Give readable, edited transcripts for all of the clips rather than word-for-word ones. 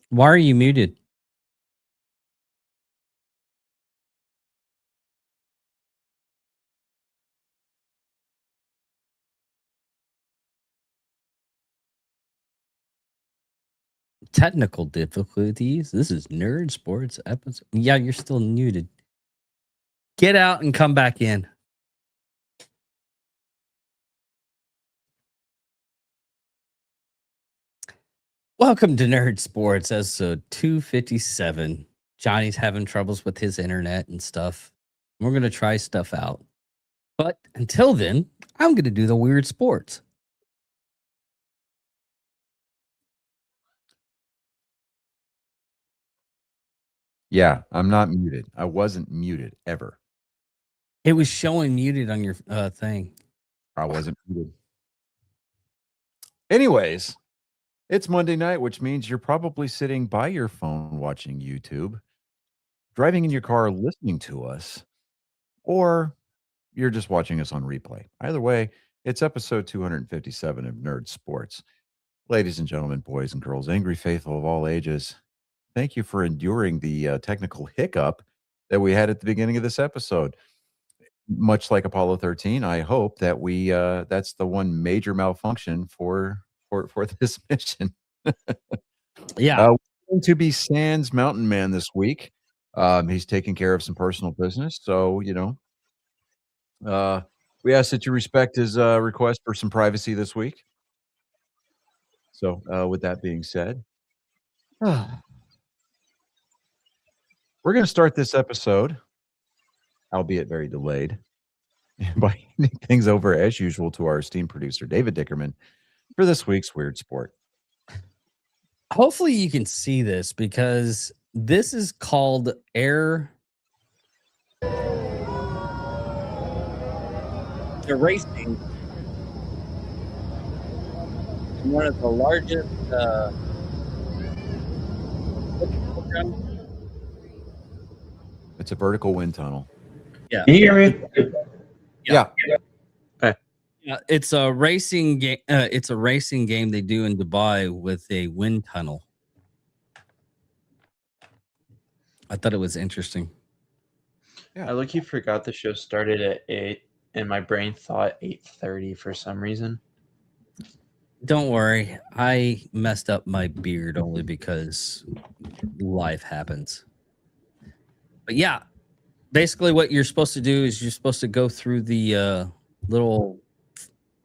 Why are you muted? Technical difficulties. This is Nerd Sports episode. Yeah, you're still muted. Get out and come back in. Welcome to Nerd Sports episode 257. Johnny's having troubles with his internet and stuff. We're going to try stuff out. But until then, I'm going to do the weird sports. Yeah, I'm not muted. I wasn't muted ever. It was showing muted on your thing. I wasn't muted. Anyways, it's Monday night, which means you're probably sitting by your phone watching YouTube, driving in your car listening to us, or you're just watching us on replay. Either way, it's episode 257 of Nerd Sports. Ladies and gentlemen, boys and girls, angry faithful of all ages, thank you for enduring the technical hiccup that we had at the beginning of this episode. Much like Apollo 13, I hope that we that's the one major malfunction for this mission. Yeah. We're going to be Sans Mountain Man this week. He's taking care of some personal business, so we ask that you respect his request for some privacy this week. So, with that being said, we're going to start this episode, albeit very delayed, by handing things over as usual to our esteemed producer David Dickerman for this week's Weird Sport. Hopefully you can see this because this is called air. They're racing. One of the largest. It's a vertical wind tunnel. Yeah. Can you hear me? Yeah. Yeah, it's a racing game. It's a racing game they do in Dubai with a wind tunnel. I thought it was interesting. I lucky forgot the show started at 8, and my brain thought 8:30 for some reason. Don't worry, I messed up my beard only because life happens. But yeah, basically what you're supposed to do is you're supposed to go through the little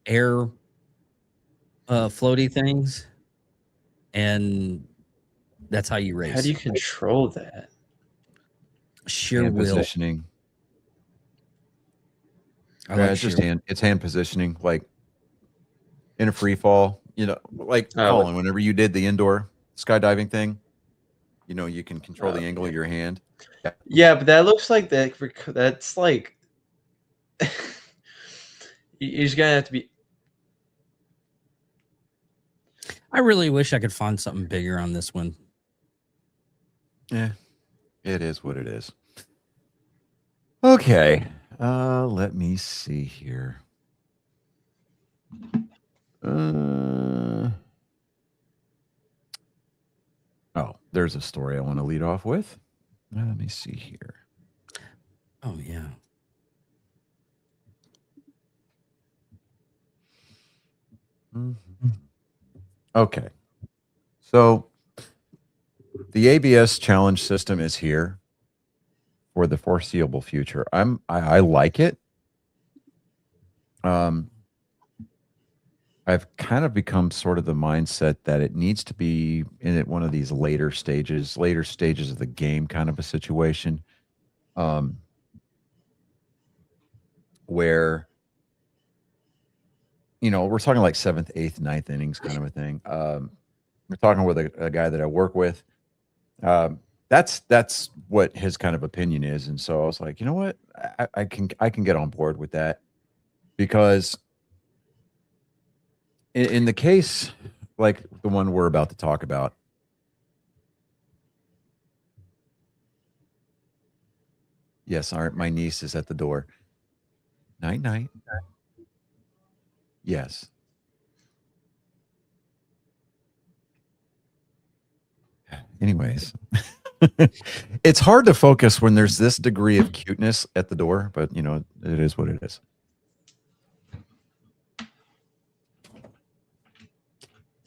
air floaty things, and that's how you race. How do you control that? Sheer hand will. positioning. I Yeah, like it's just sheer- hand. It's hand positioning, like in a free fall. Like Colin, whenever you did the indoor skydiving thing, you can control the angle of your hand. Yeah, but that looks like that's like you're just gonna have to be. I really wish I could find something bigger on this one. Yeah, it is what it is. Okay, let me see here. Oh, there's a story I want to lead off with. Let me see here. Oh yeah. Mm-hmm. Okay. So the ABS challenge system is here for the foreseeable future. I like it. I've kind of become sort of the mindset that it needs to be in one of these later stages of the game kind of a situation. Where we're talking like 7th, 8th, 9th innings kind of a thing. We're talking with a guy that I work with. That's what his kind of opinion is, and so I was like, you know what, I can get on board with that, because in the case like the one we're about to talk about, yes, my niece is at the door. Night night. Yes. anyways, it's hard to focus when there's this degree of cuteness at the door, but you know, it is what it is.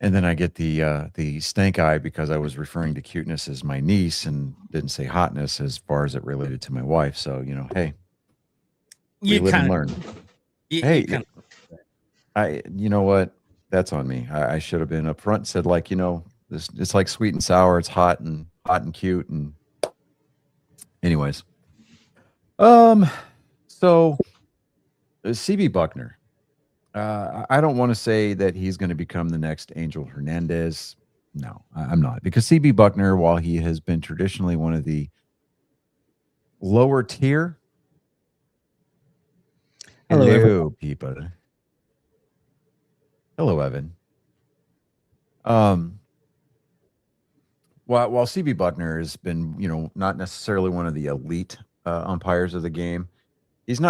And then I get the stank eye because I was referring to cuteness as my niece and didn't say hotness as far as it related to my wife. So, you know, hey, we live and learn. Hey, you know what? That's on me. I should have been up front and said, like, you know, this it's like sweet and sour. It's hot and cute. And anyways, so CB Buckner. I don't want to say that he's going to become the next Angel Hernandez. No, I'm not. Because CB Buckner, while he has been traditionally one of the lower tier. Hello, people. Hello, Evan. While CB Buckner has been, you know, not necessarily one of the elite umpires of the game, he's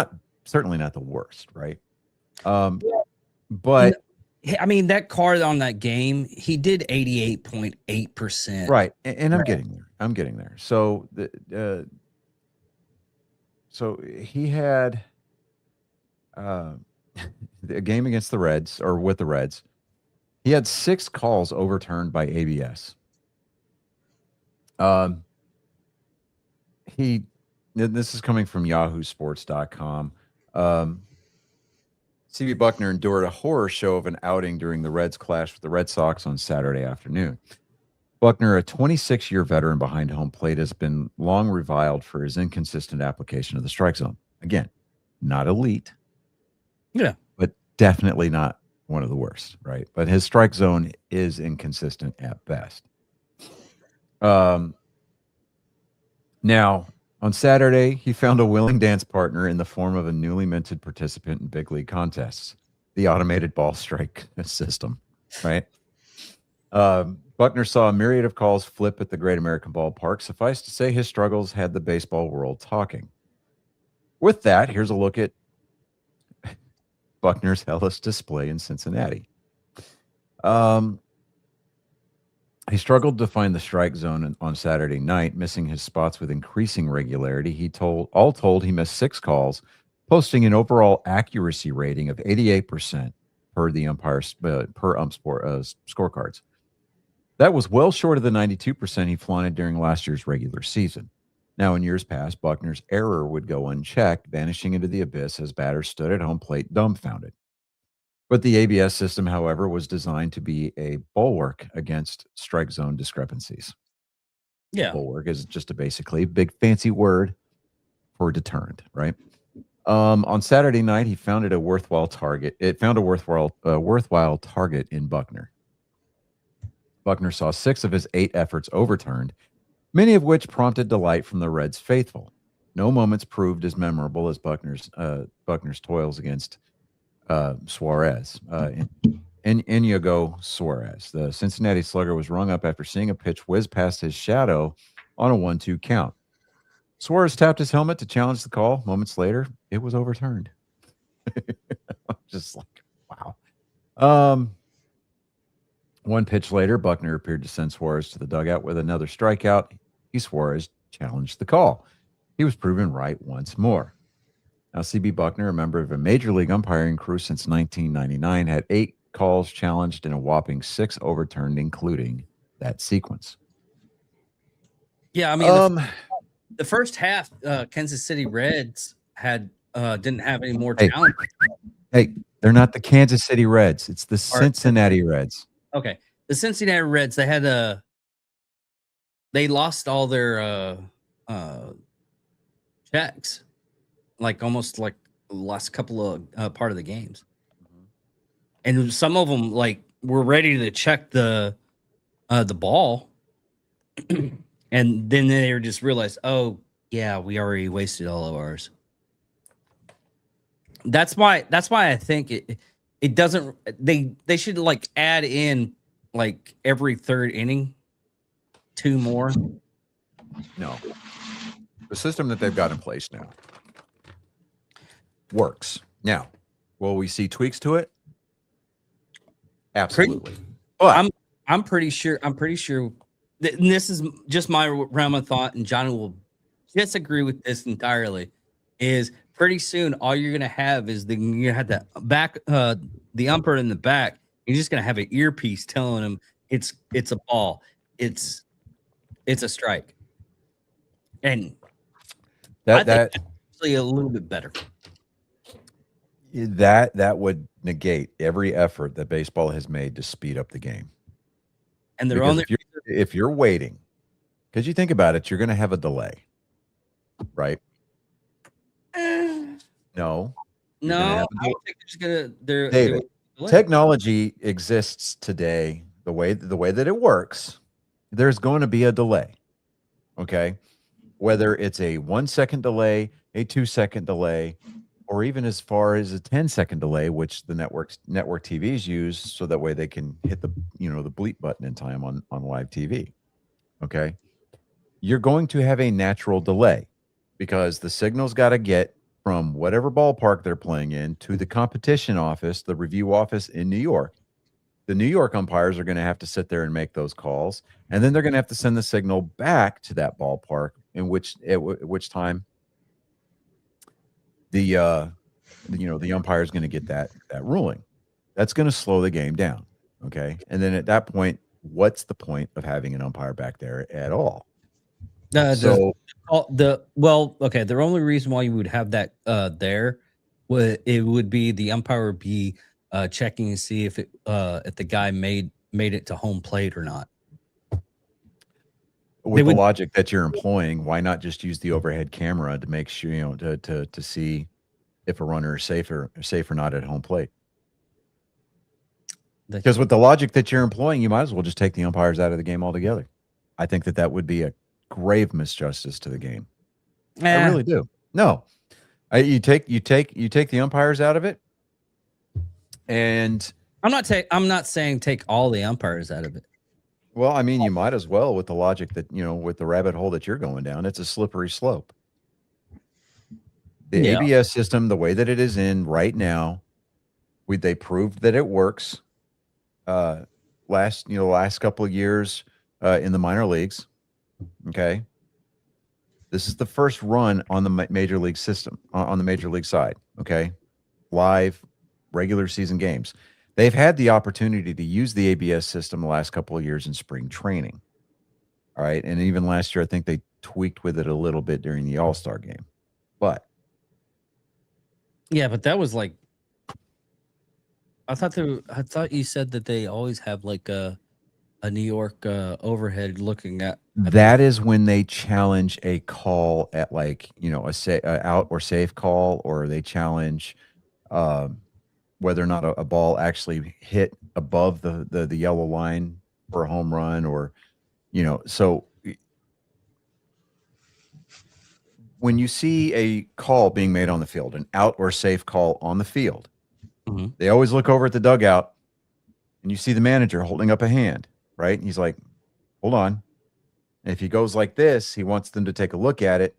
certainly not the worst, right? But I mean, that card on that game, he did 88.8%. Right, and I'm getting there. I'm getting there. So so he had a game against the Reds, or with the Reds. He had 6 calls overturned by ABS. This is coming from yahoosports.com. CB Buckner endured a horror show of an outing during the Reds clash with the Red Sox on Saturday afternoon. Buckner, a 26-year veteran behind home plate, has been long reviled for his inconsistent application of the strike zone. Again, not elite. Yeah. But definitely not one of the worst, right? But his strike zone is inconsistent at best. Now, on Saturday, he found a willing dance partner in the form of a newly minted participant in big league contests, the automated ball strike system, right? Buckner saw a myriad of calls flip at the Great American Ballpark. Suffice to say, his struggles had the baseball world talking. With that, here's a look at Buckner's hellish display in Cincinnati. He struggled to find the strike zone on Saturday night, missing his spots with increasing regularity. All told, he missed 6 calls, posting an overall accuracy rating of 88% per the umpire's scorecards. That was well short of the 92% he flaunted during last year's regular season. Now, in years past, Buckner's error would go unchecked, vanishing into the abyss as batters stood at home plate dumbfounded. But the ABS system, however, was designed to be a bulwark against strike zone discrepancies. Yeah. Bulwark is just a basically big fancy word for deterrent, right? On Saturday night, he found a worthwhile target. It found a worthwhile target in Buckner. Buckner saw 6 of his 8 efforts overturned, many of which prompted delight from the Reds faithful. No moments proved as memorable as Buckner's toils against Suarez, Inigo Suarez. The Cincinnati slugger was rung up after seeing a pitch whiz past his shadow on a 1-2 count. Suarez tapped his helmet to challenge the call. Moments later, it was overturned. Just like, wow. One pitch later, Buckner appeared to send Suarez to the dugout with another strikeout. Suarez challenged the call. He was proven right once more. Now, CB Buckner, a member of a major league umpiring crew since 1999, had 8 calls challenged and a whopping 6 overturned, including that sequence. Yeah, I mean, the first half, Kansas City Reds didn't have any more talent. Hey, they're not the Kansas City Reds. It's the Cincinnati Reds. Okay, the Cincinnati Reds. They lost all their checks. Like almost like the last couple of part of the games. And some of them like were ready to check the ball. And then they were just realized, oh yeah, we already wasted all of ours. That's why I think it doesn't, they should like add in like every third inning 2 more. No. The system that they've got in place now works. Now, will we see tweaks to it? Absolutely. But I'm pretty sure and this is just my realm of thought, and Johnny will disagree with this entirely. Is pretty soon all you're gonna have is you're gonna have the umpire in the back. You're just gonna have an earpiece telling him it's a ball, it's a strike, and I think That that's actually a little bit better. that would negate every effort that baseball has made to speed up the game. And they're Because only if you're waiting, because you think about it, you're going to have a delay, right? No, you're gonna no. have I don't think they're just gonna. David, technology exists today the way that it works. There's going to be a delay. Okay, whether it's a 1 second delay, a 2 second delay, or even as far as a 10-second delay, which the network TVs use, so that way they can hit the the bleep button in time on live TV. Okay, you're going to have a natural delay because the signal's got to get from whatever ballpark they're playing in to the competition office, the review office in New York. The New York umpires are going to have to sit there and make those calls, and then they're going to have to send the signal back to that ballpark, at which time the umpire is going to get that ruling. That's going to slow the game down. Okay, and then at that point, what's the point of having an umpire back there at all? The only reason why you would have that there would be the umpire would be checking to see if the guy made it to home plate or not. With the logic that you're employing, why not just use the overhead camera to make sure to see if a runner is safe or not at home plate? Because with the logic that you're employing, you might as well just take the umpires out of the game altogether. I think that would be a grave misjustice to the game. I really do. No, you take the umpires out of it, and I'm not saying take all the umpires out of it. Well, I mean, you might as well, with the logic that with the rabbit hole that you're going down. It's a slippery slope. The ABS system, the way that it is in right now, they proved that it works. Last couple of years in the minor leagues. Okay, this is the first run on the major league system, on the major league side. Okay, live regular season games. They've had the opportunity to use the ABS system the last couple of years in spring training. All right, and even last year, I think they tweaked with it a little bit during the All-Star game. But that was like, I thought you said that they always have like a New York overhead looking at. That is when they challenge a call at a out or safe call, or they challenge whether or not a ball actually hit above the yellow line for a home run, or so when you see a call being made on the field, an out or safe call on the field, they always look over at the dugout and you see the manager holding up a hand, right? And he's like, hold on. And if he goes like this, he wants them to take a look at it.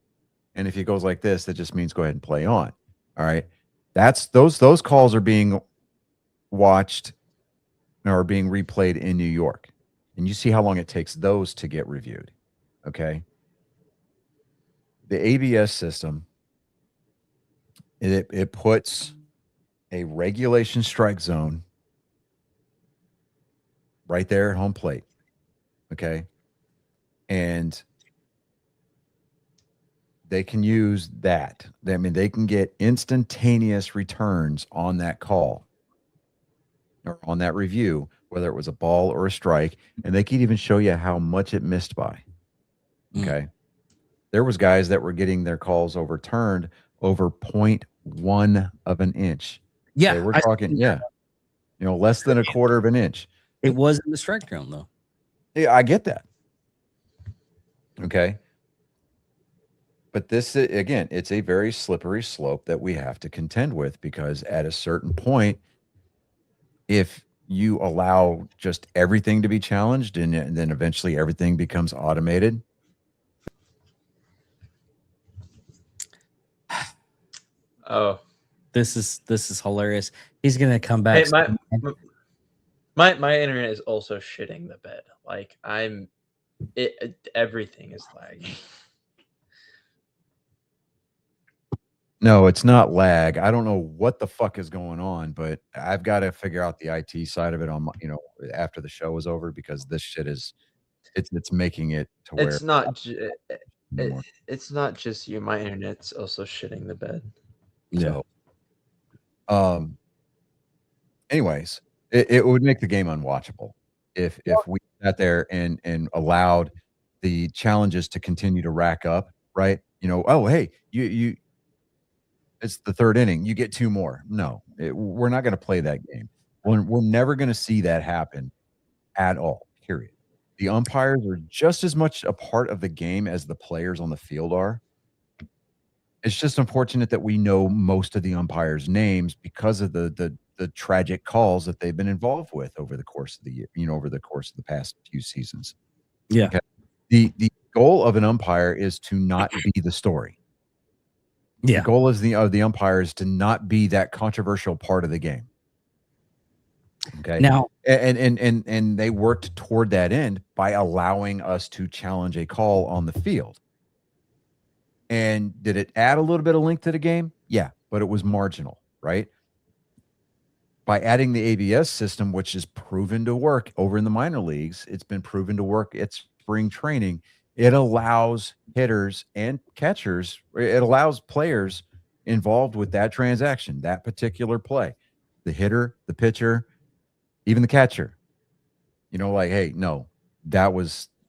And if he goes like this, that just means go ahead and play on. All right. That's those calls are being watched or being replayed in New York. And you see how long it takes those to get reviewed. Okay. The ABS system, it puts a regulation strike zone right there at home plate. Okay. And they can use that. I mean, they can get instantaneous returns on that call or on that review, whether it was a ball or a strike, and they can even show you how much it missed by. Okay. There was guys that were getting their calls overturned over 0.1 of an inch. Yeah. We're talking, less than a quarter of an inch. It was in the strike zone, though. Yeah, I get that. Okay. But this, again, it's a very slippery slope that we have to contend with, because at a certain point, if you allow just everything to be challenged and then eventually everything becomes automated. Oh, this is hilarious. He's going to come back. Hey, my internet is also shitting the bed. Like, I'm Everything is lagging. No, it's not lag. I don't know what the fuck is going on, but I've got to figure out the IT side of it on my, after the show is over, because this shit is it's making it to where It's not anymore. it's not just you. My internet's also shitting the bed. Yeah. So, anyways, it would make the game unwatchable if we sat there and allowed the challenges to continue to rack up, right? Oh, hey, you it's the third inning, you get 2 more. No, we're not going to play that game. We're never going to see that happen at all, period. The umpires are just as much a part of the game as the players on the field are. It's just unfortunate that we know most of the umpires' names because of the tragic calls that they've been involved with over the course of the year, over the course of the past few seasons. Yeah. Okay. The goal of an umpire is to not be the story. Yeah. The goal of the umpire is to not be that controversial part of the game. Okay. Now, and they worked toward that end by allowing us to challenge a call on the field. And did it add a little bit of length to the game? Yeah, but it was marginal, right? By adding the ABS system, which is proven to work over in the minor leagues, it's been proven to work at spring training. It allows hitters and catchers, it allows players involved with that transaction, that particular play, the hitter, the pitcher, even the catcher, like, hey, no,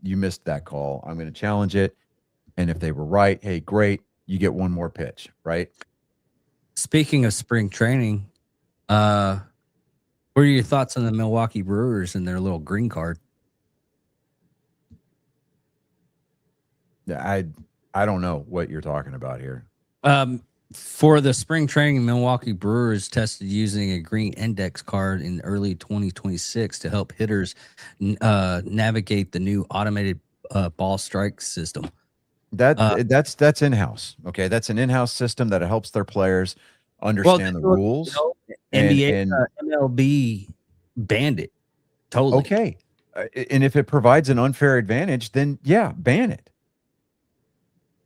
you missed that call. I'm going to challenge it. And if they were right, hey, great, you get one more pitch, right? speaking of spring training, what are your thoughts on the Milwaukee Brewers and their little green card? Yeah, I don't know what you're talking about here. For the spring training, Milwaukee Brewers tested using a green index card in early 2026 to help hitters navigate the new automated ball strike system. That's in-house. Okay, that's an in-house system that helps their players understand the rules. NBA, MLB banned it totally. Okay, and if it provides an unfair advantage, then yeah, ban it.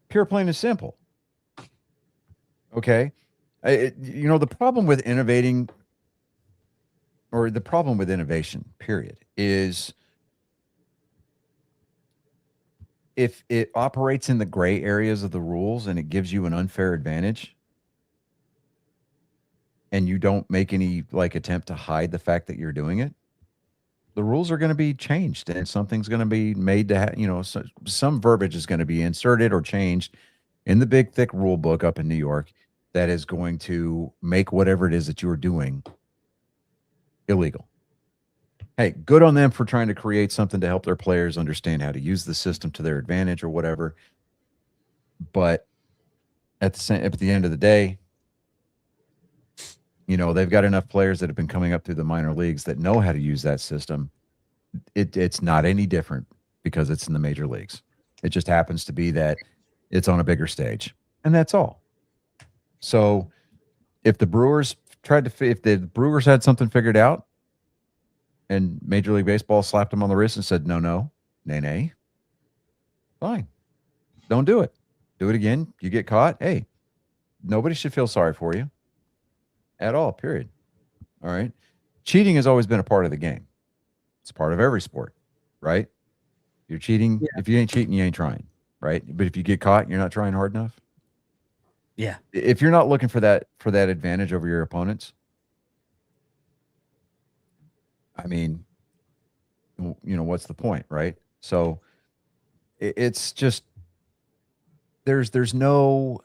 Pure, plain and simple. Okay, the problem with innovating, or the problem with innovation, period, is if it operates in the gray areas of the rules and it gives you an unfair advantage, and you don't make any attempt to hide the fact that you're doing it, the rules are going to be changed and something's going to be made to some verbiage is going to be inserted or changed in the big thick rule book up in New York that is going to make whatever it is that you're doing illegal. Hey, good on them for trying to create something to help their players understand how to use the system to their advantage or whatever. But at the end of the day, they've got enough players that have been coming up through the minor leagues that know how to use that system. It's not any different because it's in the major leagues. It just happens to be that it's on a bigger stage, and that's all. So if the Brewers if the Brewers had something figured out and Major League Baseball slapped them on the wrist and said, no, nay, fine. Don't do it. Do it again. You get caught. Hey, nobody should feel sorry for you at all, period. All right. Cheating has always been a part of the game. It's part of every sport, right? You're cheating. Yeah. If you ain't cheating, you ain't trying, right? But if you get caught and you're not trying hard enough. Yeah. If you're not looking for that advantage over your opponents, I mean, what's the point, right? So it's just there's no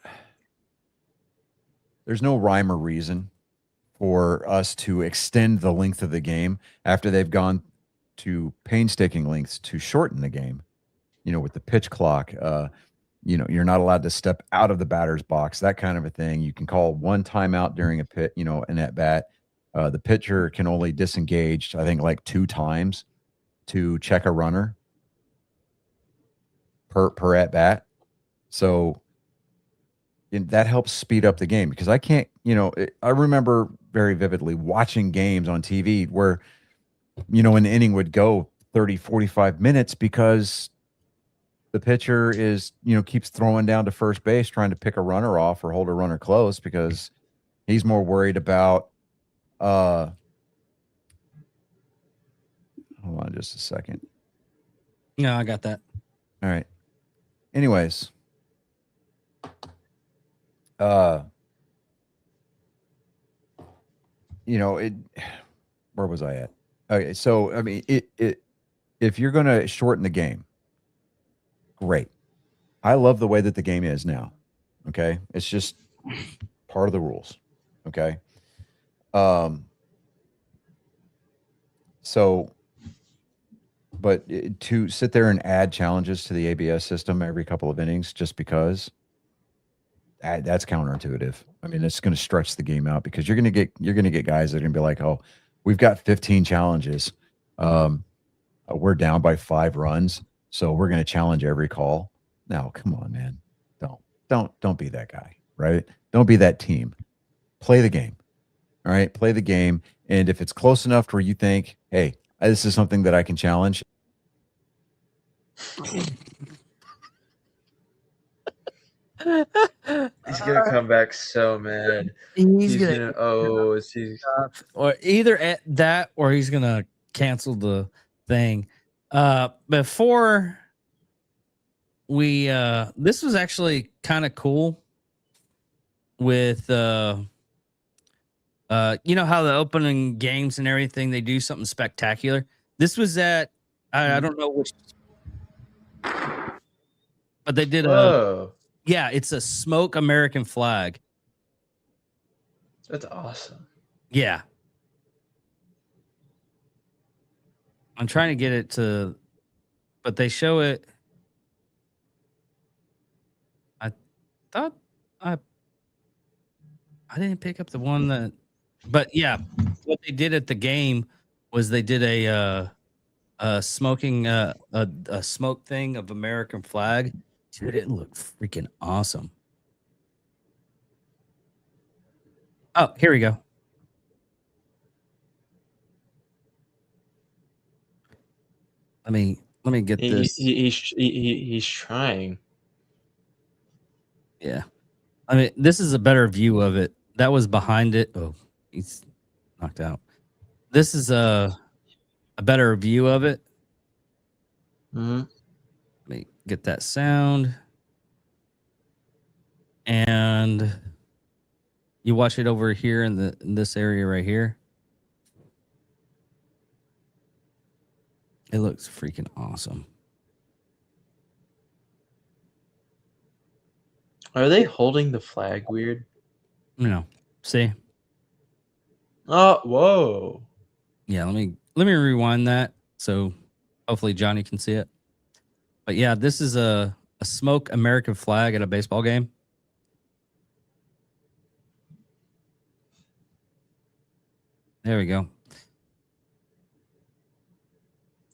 rhyme or reason for us to extend the length of the game after they've gone to painstaking lengths to shorten the game, with the pitch clock. You're not allowed to step out of the batter's box, that kind of a thing. You can call one timeout during an at bat. The pitcher can only disengage, I think, 2 times to check a runner per at bat. So that helps speed up the game, because I can't, I remember very vividly watching games on TV where, an inning would go 30, 45 minutes because the pitcher is, keeps throwing down to first base, trying to pick a runner off or hold a runner close because he's more worried about, hold on just a second. No, I got that. All right. Anyways, where was I at? Okay, so I mean, if you're going to shorten the game, great. I love the way that the game is now. Okay, it's just part of the rules. Okay. So, but to sit there and add challenges to the ABS system every couple of innings just because that's counterintuitive. I mean, it's going to stretch the game out because you're going to get guys that are going to be like, oh, we've got 15 challenges. We're down by 5 runs, so we're going to challenge every call. No, come on, man. Don't be that guy, right? Don't be that team. Play the game. All right, play the game. And if it's close enough to where you think, hey, this is something that I can challenge. He's gonna come back so mad. He's gonna or either at that or he's gonna cancel the thing. Before we this was actually kind of cool with you know how the opening games and everything they do something spectacular. This was at I don't know which, but they did it's a smoke American flag. That's awesome. Yeah. I'm trying to get it to, but they show it. I thought I didn't pick up the one that, but yeah, what they did at the game was they did a smoking a smoke thing of American flag. Dude, it looked freaking awesome. Oh, here we go. Let me get this. He's trying. Yeah. I mean, this is a better view of it. That was behind it. Oh, he's knocked out. This is a better view of it. Mm-hmm. Let me get that sound. And you watch it over here in this area right here. It looks freaking awesome. Are they holding the flag weird? No. See? Oh, whoa. Yeah, let me rewind that so hopefully Johnny can see it. But yeah, this is a smoke American flag at a baseball game. There we go.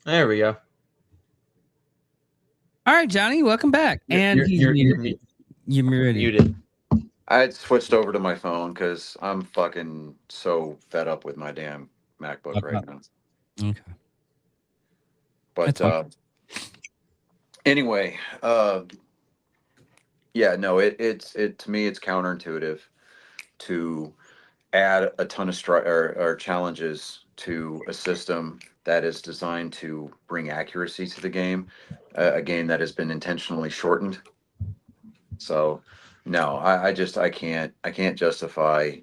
There we go. All right, Johnny, welcome back. And You're muted. I had switched over to my phone because I'm fucking so fed up with my damn MacBook right now. Okay. But anyway, yeah, no, it to me it's counterintuitive to add a ton of or challenges to a system that is designed to bring accuracy to the game, a game that has been intentionally shortened. So no, I can't justify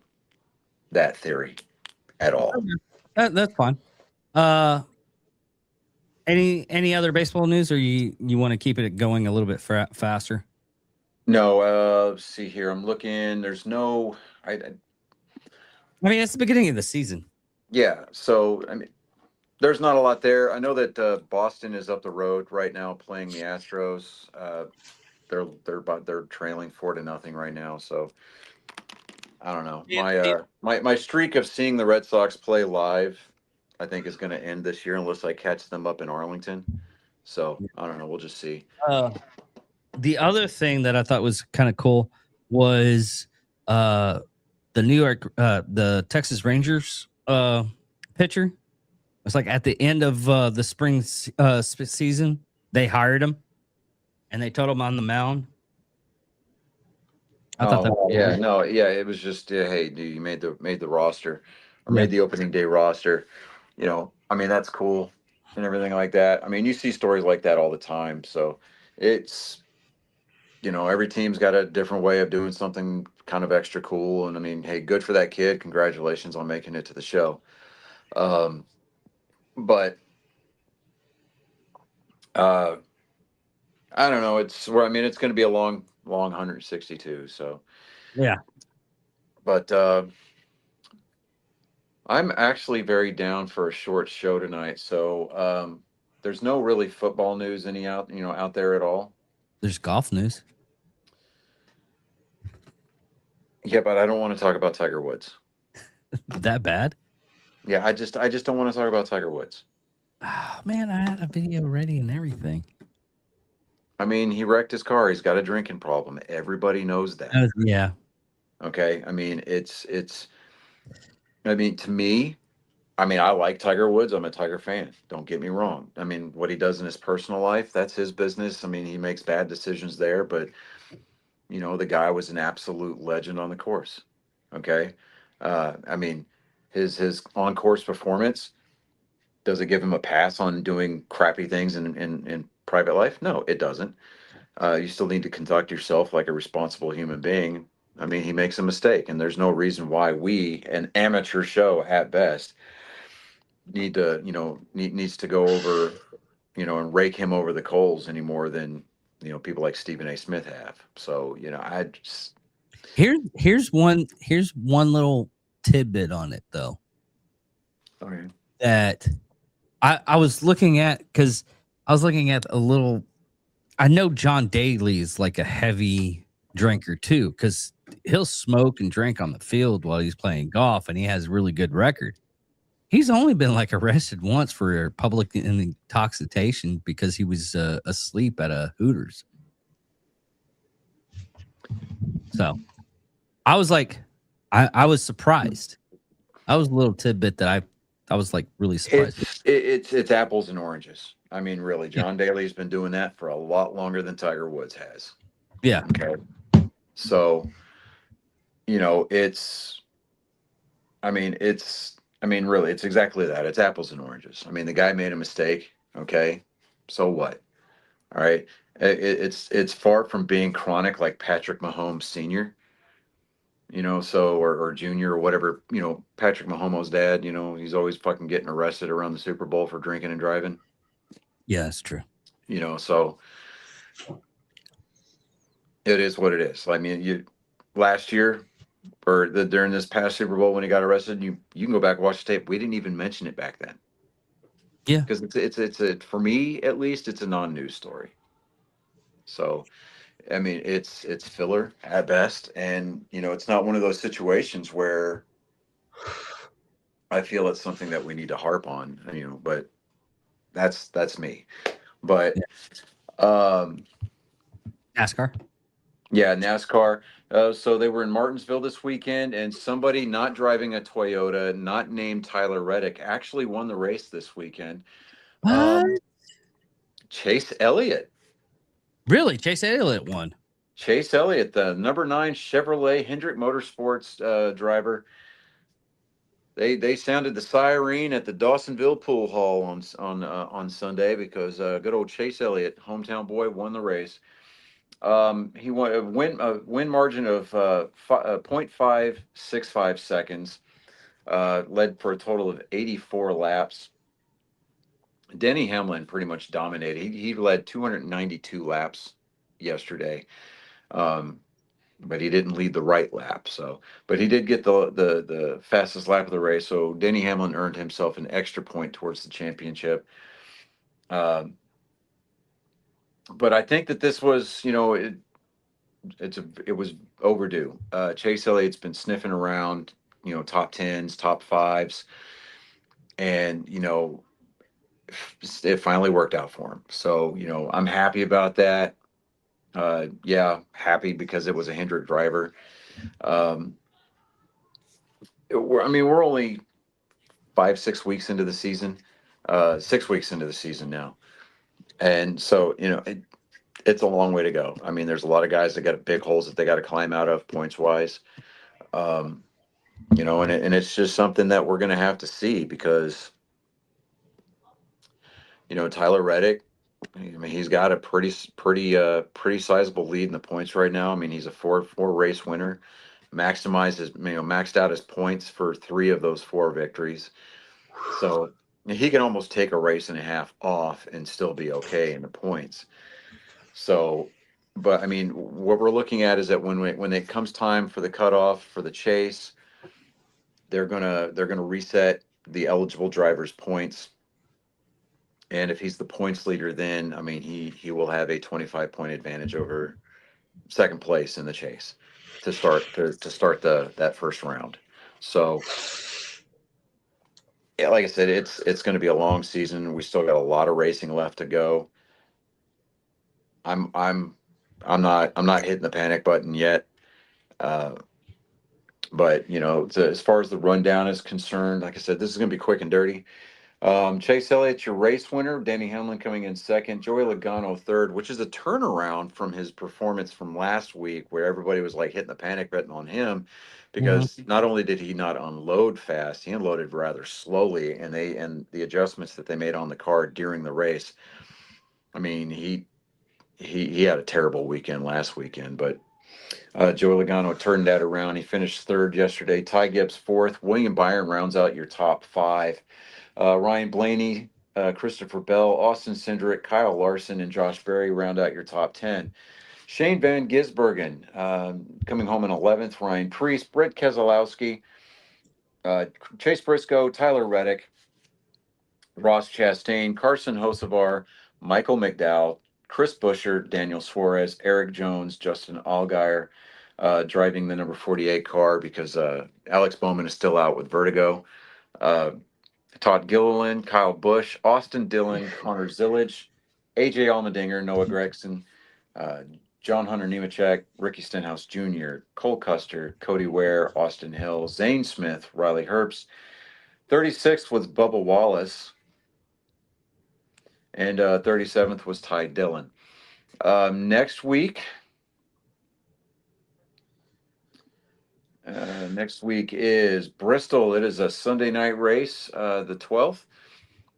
that theory at all. That's fine. Any other baseball news, or you want to keep it going a little bit faster? No, see here, I'm looking. There's no. I mean, it's the beginning of the season. Yeah, so I mean, there's not a lot there. I know that Boston is up the road right now playing the Astros. They're trailing 4-0 right now. So I don't know. My streak of seeing the Red Sox play live, I think, is going to end this year unless I catch them up in Arlington. So I don't know. We'll just see. The other thing that I thought was kind of cool was the the Texas Rangers pitcher. It's like at the end of the spring season, they hired him, and they told him on the mound. I thought that. Yeah, no, yeah, it was just hey, dude, you made the roster or Yeah. made the opening day roster. I mean that's cool and everything like that. I mean, you see stories like that all the time. So it's every team's got a different way of doing something kind of extra cool. And I mean, hey, good for that kid. Congratulations on making it to the show. But uh, I don't know. It's where I mean, it's going to be a long 162. So, Yeah. but I'm actually very down for a short show tonight. So there's no really football news out there at all. There's golf news. Yeah, but I don't want to talk about Tiger Woods. That bad? Yeah, I just don't want to talk about Tiger Woods. Oh, man, I had a video ready and everything. I mean, he wrecked his car. He's got a drinking problem. Everybody knows that. Yeah. Okay. I mean, to me, I mean, I like Tiger Woods. I'm a Tiger fan. Don't get me wrong. I mean, what he does in his personal life, that's his business. I mean, he makes bad decisions there, but the guy was an absolute legend on the course. Okay. I mean, his on course performance, does it give him a pass on doing crappy things in private life? No, it doesn't. You still need to conduct yourself like a responsible human being. I mean, he makes a mistake, and there's no reason why we, an amateur show at best, needs to go over, and rake him over the coals any more than people like Stephen A. Smith have. So I just Here's one little tidbit on it though. okay. That I was looking at, because I was looking at a little. I know John Daly is like a heavy drinker too, because he'll smoke and drink on the field while he's playing golf, and he has a really good record. He's only been like arrested once for public intoxication because he was asleep at a Hooters. So I was like, I was surprised. I was a little tidbit that I was like really surprised. It's apples and oranges. I mean, really, John Daly's been doing that for a lot longer than Tiger Woods has. Yeah. Okay. So, really, it's exactly that. It's apples and oranges. I mean, the guy made a mistake. Okay. So what? All right. It's far from being chronic like Patrick Mahomes Sr., or Junior or whatever, Patrick Mahomes' dad, he's always fucking getting arrested around the Super Bowl for drinking and driving. Yeah, that's true. So it is what it is. I mean, last year or during this past Super Bowl when he got arrested, you can go back and watch the tape. We didn't even mention it back then. Yeah, because it's for me at least, it's a non-news story. So, I mean, it's filler at best, and it's not one of those situations where I feel it's something that we need to harp on. But that's me. But NASCAR. Yeah, NASCAR. So they were in Martinsville this weekend, and somebody not driving a Toyota, not named Tyler Reddick, actually won the race this weekend. What? Chase Elliott. Really? Chase Elliott won. Chase Elliott, the number 9 Chevrolet Hendrick Motorsports driver. They sounded the siren at the Dawsonville Pool Hall on Sunday because good old Chase Elliott, hometown boy, won the race. He won a win margin of 0.565 seconds, led for a total of 84 laps. Denny Hamlin pretty much dominated. He led 292 laps yesterday, but he didn't lead the right lap. But he did get the fastest lap of the race. So Denny Hamlin earned himself an extra point towards the championship. But I think that this was, it was overdue. Chase Elliott's been sniffing around, top 10s, top 5s, and it finally worked out for him. So I'm happy about that. Happy because it was a Hendrick driver. We're only 5-6 weeks into the season, 6 weeks into the season now, and so it's a long way to go. I mean, there's a lot of guys that got big holes that they got to climb out of points wise. And it's just something that we're going to have to see because, Tyler Reddick, I mean, he's got a pretty sizable lead in the points right now. I mean, he's a four race winner, maxed out his points for 3 of those 4 victories. So he can almost take a race and a half off and still be okay in the points. So, but I mean, what we're looking at is that when it comes time for the cutoff for the chase, they're gonna reset the eligible driver's points. And if he's the points leader, then I mean he will have a 25-point advantage over second place in the chase to start that first round. So yeah, like I said, it's going to be a long season. We still got a lot of racing left to go. I'm not hitting the panic button yet. But as far as the rundown is concerned, like I said, this is going to be quick and dirty. Chase Elliott, your race winner. Denny Hamlin coming in second. Joey Logano third, which is a turnaround from his performance from last week, where everybody was like hitting the panic button on him, because not only did he not unload fast, he unloaded rather slowly, and the adjustments that they made on the car during the race. I mean, he had a terrible weekend last weekend, but Joey Logano turned that around. He finished third yesterday. Ty Gibbs fourth. William Byron rounds out your top 5. Ryan Blaney, Christopher Bell, Austin Cindric, Kyle Larson, and Josh Berry round out your top 10. Shane Van Gisbergen coming home in 11th. Ryan Preece, Brett Keselowski, Chase Briscoe, Tyler Reddick, Ross Chastain, Carson Hocevar, Michael McDowell, Chris Buescher, Daniel Suarez, Eric Jones, Justin Allgaier, driving the number 48 car because Alex Bowman is still out with vertigo. Todd Gilliland, Kyle Busch, Austin Dillon, Connor Zillage, AJ Allmendinger, Noah Gregson, John Hunter Nemechek, Ricky Stenhouse Jr., Cole Custer, Cody Ware, Austin Hill, Zane Smith, Riley Herbst. 36th was Bubba Wallace. And 37th was Ty Dillon. Next week is Bristol. It is a Sunday night race, the 12th.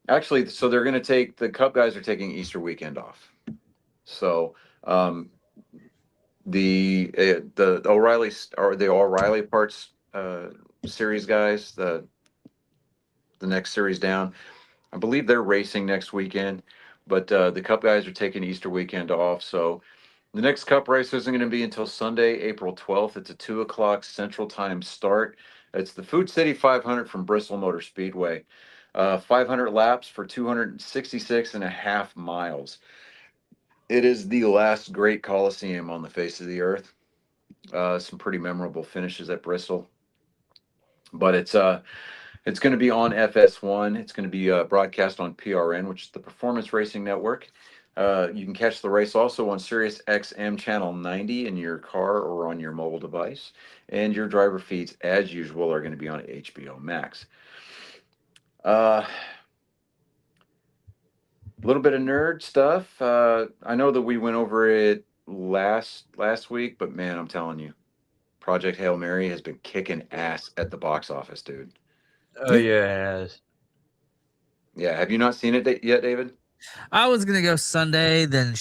Actually, so they're going to take, the Cup guys are taking Easter weekend off. So the O'Reilly or the O'Reilly Parts series guys, the next series down, I believe they're racing next weekend, but the Cup guys are taking Easter weekend off. So the next Cup race isn't going to be until Sunday, April 12th. It's a 2:00 Central Time start. It's the Food City 500 from Bristol Motor Speedway. 500 laps for 266.5 miles. It is the last great Coliseum on the face of the earth. Some pretty memorable finishes at Bristol. But it's going to be on FS1. It's going to be broadcast on PRN, which is the Performance Racing Network. You can catch the race also on Sirius XM Channel 90 in your car or on your mobile device. And your driver feeds, as usual, are going to be on HBO Max. A little bit of nerd stuff. I know that we went over it last week, but man, I'm telling you, Project Hail Mary has been kicking ass at the box office, dude. Oh yeah, it has. Yeah, have you not seen it yet, David? I was gonna go Sunday, then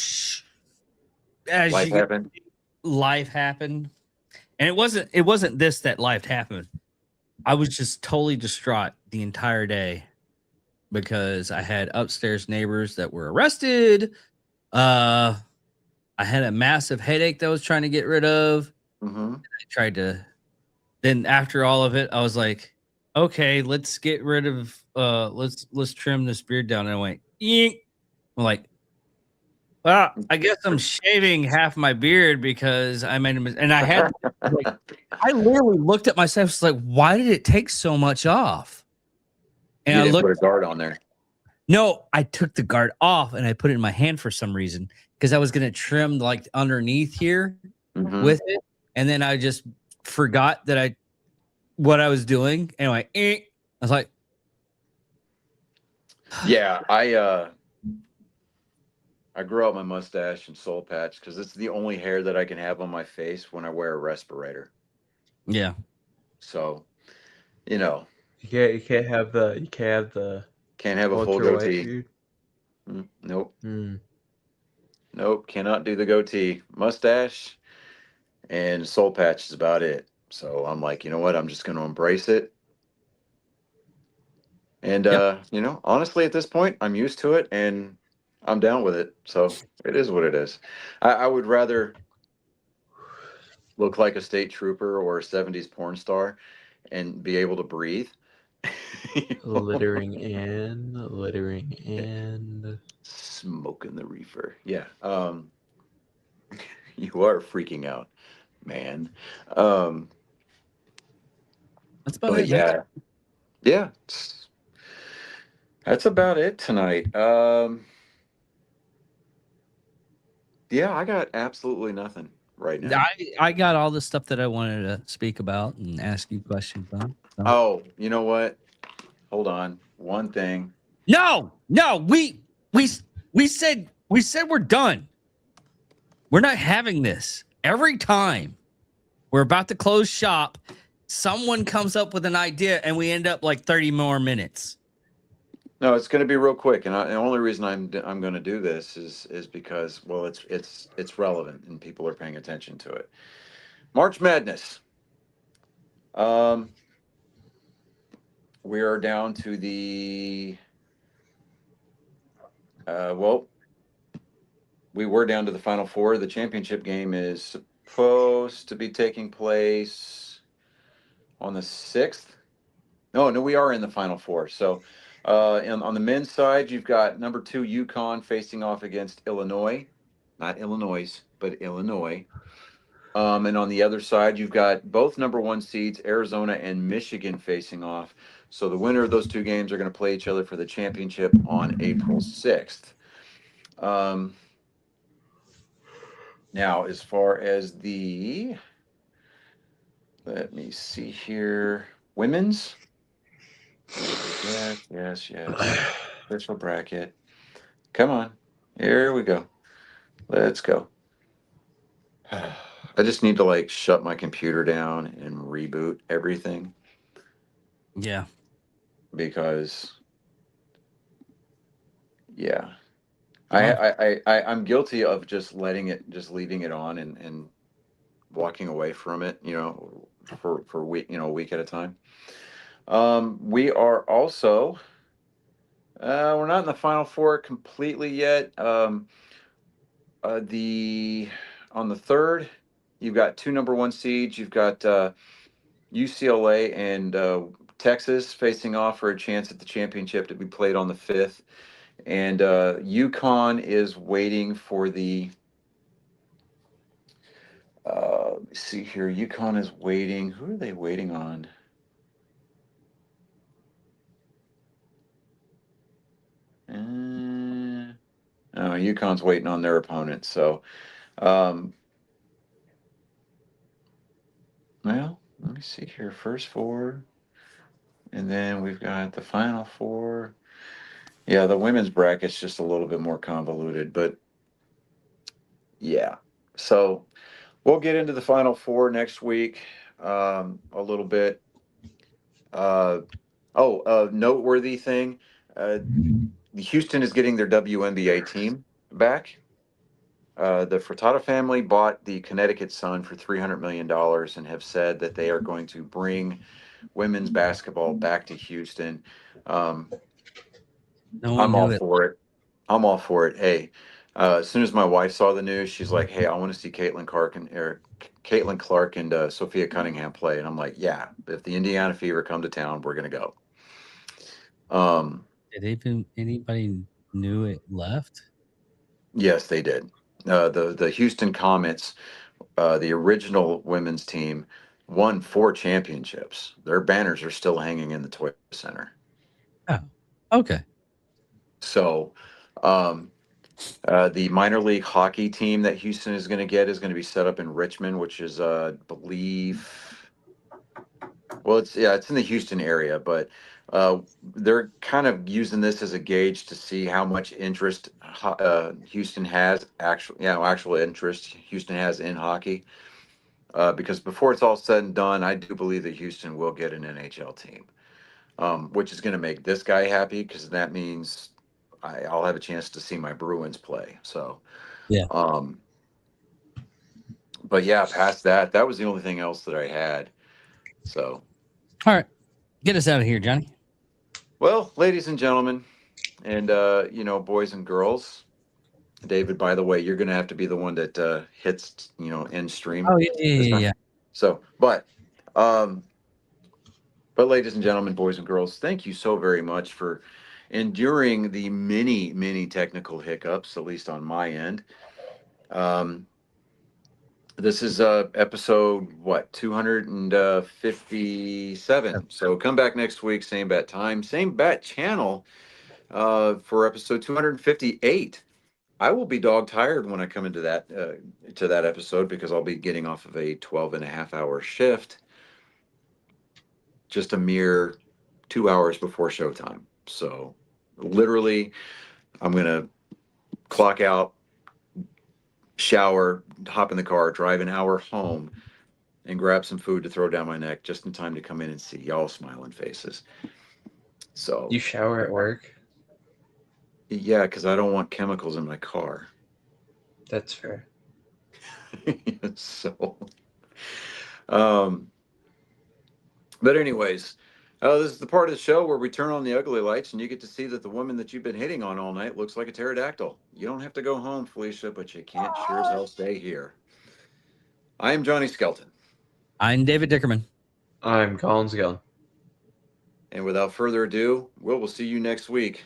life happened, and it wasn't this that life happened. I was just totally distraught the entire day because I had upstairs neighbors that were arrested. I had a massive headache that I was trying to get rid of. Mm-hmm. I tried to. Then after all of it, I was like, okay, let's get rid of. Let's trim this beard down. And I went, eek. I'm like, well, I guess I'm shaving half my beard because I made a mistake. And I had, I literally looked at myself, like, why did it take so much off? And you didn't put a guard on there. No, I took the guard off and I put it in my hand for some reason because I was going to trim like underneath here with it. And then I just forgot that what I was doing. Anyway, I was like, yeah, I grew out my mustache and soul patch because it's the only hair that I can have on my face when I wear a respirator. Yeah. So, you know, You can't have the can't have a full Walter White goatee. beard. Nope. Hmm. Nope. Cannot do the goatee. Mustache and soul patch is about it. So I'm like, you know what? I'm just going to embrace it. And, Yep. honestly, at this point, I'm used to it and I'm down with it. So it is what it is. I would rather look like a state trooper or a 70s porn star and be able to breathe. Littering and Smoking the reefer. Yeah. You are freaking out, man. Um, That's about but it, man. yeah, that's about it tonight. Yeah, I got absolutely nothing right now. I got all the stuff that I wanted to speak about and ask you questions on. So. Oh, you know what? Hold on. One thing. No, we said we're done. We're not having this. Every time we're about to close shop, someone comes up with an idea and we end up like 30 more minutes. No, it's going to be real quick, and the only reason I'm going to do this is because, well, it's relevant and people are paying attention to it. March Madness. We are down to the well, we were down to the Final Four. The championship game is supposed to be taking place on the 6th. No, we are in the Final Four. So, and on the men's side, you've got number 2 UConn facing off against Illinois, not Illinois, but Illinois. And on the other side, you've got both number 1 seeds, Arizona and Michigan, facing off. So the winner of those two games are going to play each other for the championship on April 6th. Now, as far as let me see here, women's. Yes. Official bracket. Come on. Here we go. Let's go. I just need to like shut my computer down and reboot everything Yeah. because yeah. Well, I'm guilty of just leaving it on and walking away from it, for a week, a week at a time. We are also we're not in the Final Four completely yet. The On the 3rd, you've got 2 number 1 seeds. You've got UCLA and Texas facing off for a chance at the championship to be played on the 5th. And UConn is waiting for the. Let me see here. UConn is waiting. Who are they waiting on? Oh, UConn's waiting on their opponent. So, well, let me see here. First 4, and then we've got the Final 4. Yeah, the women's bracket's just a little bit more convoluted, but yeah. So we'll get into the Final 4 next week, a little bit. Noteworthy thing. Houston is getting their WNBA team back. The Furtado family bought the Connecticut Sun for $300 million and have said that they are going to bring women's basketball back to Houston. no one I'm knew all it. for it. I'm all for it. Hey, as soon as my wife saw the news, she's like, "Hey, I want to see Caitlin Clark and Sophia Cunningham play." And I'm like, "Yeah, if the Indiana Fever come to town, we're gonna go." Did anybody knew it left? Yes, they did. The Houston Comets, the original women's team, won 4 championships. Their banners are still hanging in the Toyota Center. Oh, okay. So, the minor league hockey team that Houston is going to get is going to be set up in Richmond, which is, I believe, well, it's in the Houston area, but They're kind of using this as a gauge to see how much interest Houston has actual interest Houston has in hockey. Because before it's all said and done, I do believe that Houston will get an NHL team, which is going to make this guy happy because that means I'll have a chance to see my Bruins play. So, Yeah. But yeah, past that, that was the only thing else that I had. So, All right. Get us out of here, Johnny. well, ladies and gentlemen, and boys and girls, David, by the way, you're going to have to be the one that hits, end stream. Oh, yeah. So, but ladies and gentlemen, boys and girls, thank you so very much for enduring the many, many technical hiccups, at least on my end. This is episode 257. So come back next week, same bat time, same bat channel, for episode 258. I will be dog tired when I come into that episode because I'll be getting off of a 12.5 hour shift, just a mere 2 hours before showtime. So literally, I'm gonna clock out, shower, hop in the car, drive an hour home, and grab some food to throw down my neck just in time to come in and see y'all smiling faces. So You shower at work? yeah, because I don't want chemicals in my car. That's fair. So, but anyways, this is the part of the show where we turn on the ugly lights and you get to see that the woman that you've been hitting on all night looks like a pterodactyl. You don't have to go home, Felicia, but you can't sure as hell stay here. I am Johnny Skelton. I'm David Dickerman. I'm Collins Gillen. And without further ado, we'll see you next week.